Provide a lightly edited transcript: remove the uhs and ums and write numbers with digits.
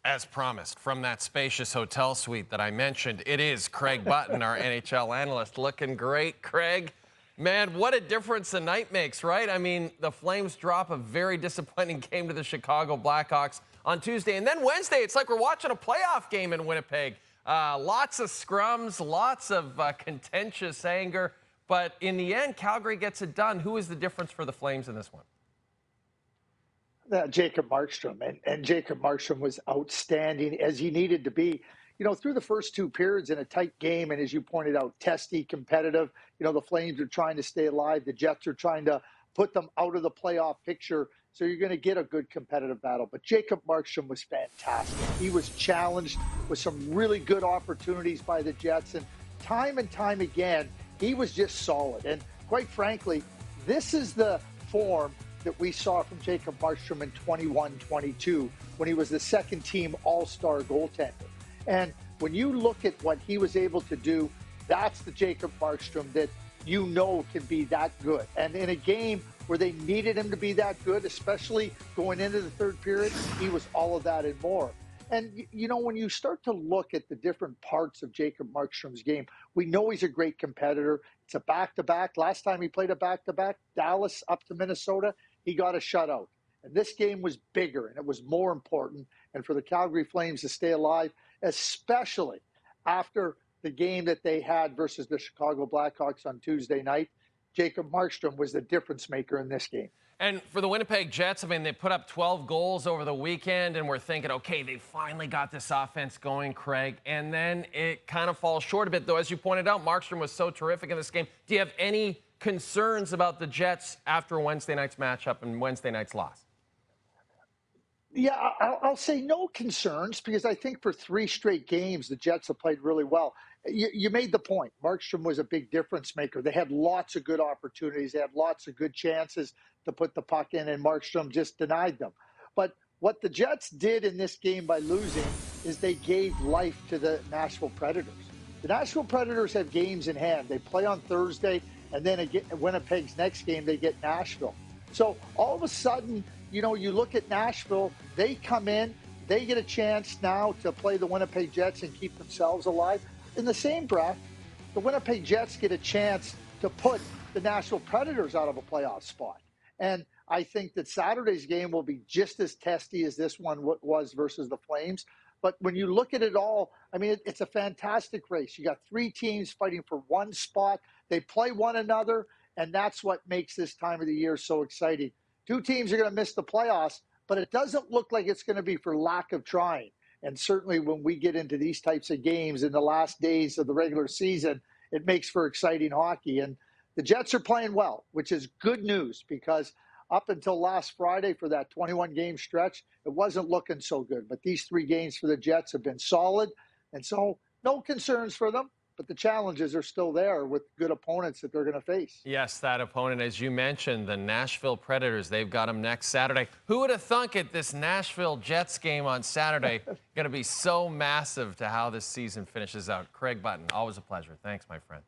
As promised, from that spacious hotel suite that I mentioned, it is Craig Button, our NHL analyst. Looking great, Craig. Man, what a difference a night makes, right? I mean, the Flames drop a very disappointing game to the Chicago Blackhawks on Tuesday. And then Wednesday, it's like we're watching a playoff game in Winnipeg. Lots of scrums, lots of contentious anger. But in the end, Calgary gets it done. Who is the difference for the Flames in this one? Jacob Markstrom, and Jacob Markstrom was outstanding as he needed to be. You know, through the first two periods in a tight game, and as you pointed out, testy, competitive. You know, the Flames are trying to stay alive. The Jets are trying to put them out of the playoff picture. So you're going to get a good competitive battle. But Jacob Markstrom was fantastic. He was challenged with some really good opportunities by the Jets. And time again, he was just solid. And quite frankly, this is the form that we saw from Jacob Markstrom in 21-22 when he was the second team all-star goaltender. And when you look at what he was able to do, that's the Jacob Markstrom that you know can be that good. And in a game where they needed him to be that good, especially going into the third period, he was all of that and more. And, you know, when you start to look at the different parts of Jacob Markstrom's game, we know he's a great competitor. It's a back-to-back. Last time he played a back-to-back, Dallas up to Minnesota, he got a shutout. And this game was bigger and it was more important. And for the Calgary Flames to stay alive, especially after the game that they had versus the Chicago Blackhawks on Tuesday night, Jacob Markstrom was the difference maker in this game. And for the Winnipeg Jets, I mean, they put up 12 goals over the weekend, and we're thinking, okay, they finally got this offense going, Craig. And then it kind of falls short a bit, though. As you pointed out, Markstrom was so terrific in this game. Do you have any concerns about the Jets after Wednesday night's matchup and Wednesday night's loss? Yeah, I'll say no concerns because I think for three straight games, the Jets have played really well. You made the point. Markstrom was a big difference maker. They had lots of good opportunities. They had lots of good chances to put the puck in, and Markstrom just denied them. But what the Jets did in this game by losing is they gave life to the Nashville Predators. The Nashville Predators have games in hand. They play on Thursday, and then again, Winnipeg's next game, they get Nashville. So all of a sudden, you know, you look at Nashville, they come in, they get a chance now to play the Winnipeg Jets and keep themselves alive. In the same breath, the Winnipeg Jets get a chance to put the Nashville Predators out of a playoff spot. And I think that Saturday's game will be just as testy as this one was versus the Flames. But when you look at it all, I mean, it's a fantastic race. You got three teams fighting for one spot. They play one another, and that's what makes this time of the year so exciting. Two teams are going to miss the playoffs, but it doesn't look like it's going to be for lack of trying. And certainly when we get into these types of games in the last days of the regular season, it makes for exciting hockey. And the Jets are playing well, which is good news because up until last Friday for that 21-game stretch, it wasn't looking so good. But these three games for the Jets have been solid. And so no concerns for them. But the challenges are still there with good opponents that they're going to face. Yes, that opponent, as you mentioned, the Nashville Predators, they've got them next Saturday. Who would have thunk it, this Nashville Jets game on Saturday, going to be so massive to how this season finishes out? Craig Button, always a pleasure. Thanks, my friend.